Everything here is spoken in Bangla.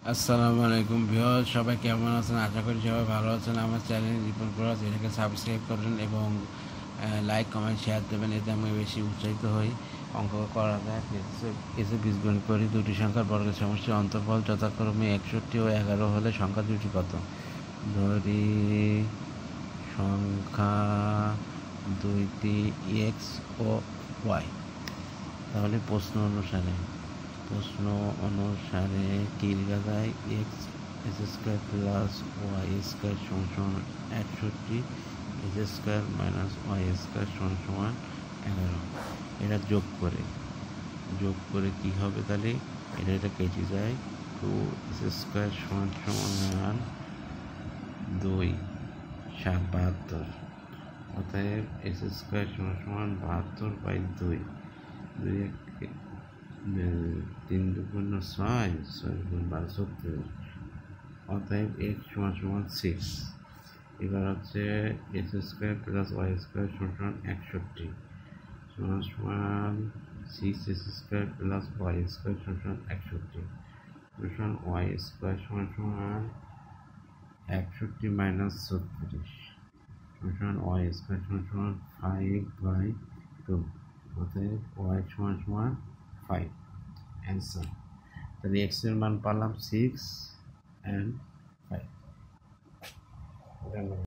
আসসালামু আলাইকুম ভিউয়ার্স, সবাই কেমন আছেন? আশা করি সবাই ভালো আছেন। আমার চ্যানেল রিপন ক্লাস এটাকে সাবস্ক্রাইব করবেন এবং লাইক কমেন্ট শেয়ার দেবেন, এতে আমি বেশি উৎসাহিত হই। অঙ্ক করা যায় কিছু বীজগণিত করি। দুটি সংখ্যার বর্গের সমষ্টির অন্তর্ফল যথাক্রমে 61 ও 11 হলে সংখ্যা দুটি কত? ধরি সংখ্যা দুইটি এক্স ও ওয়াই। তাহলে প্রশ্ন অনুসারে কি লেখা যায়? X square plus y square সমান 61, x square minus y square সমান 11। এটা যোগ করে কি হবে? তাহলে এটা কেটে যায়। 2 স্কোয়ার সমান 2 72। অতএব এক্স স্কোয়ার সমান 72/2। 3 2 6, 6 12 36। অতএব এক্স সমান 6। এবার হচ্ছে x square plus y square সমান 61 সমান 6 x square plus y square সমান 61 সমান ওয়াই স্কোয়ার সমান 61 মাইনাস 36 সমান ওয়াই স্কোয়ার সমান 5/2। অতএব ওয়াই সমান 5 অ্যান্সার। তাহলে এক্স এর মান পারলাম 6 and 5।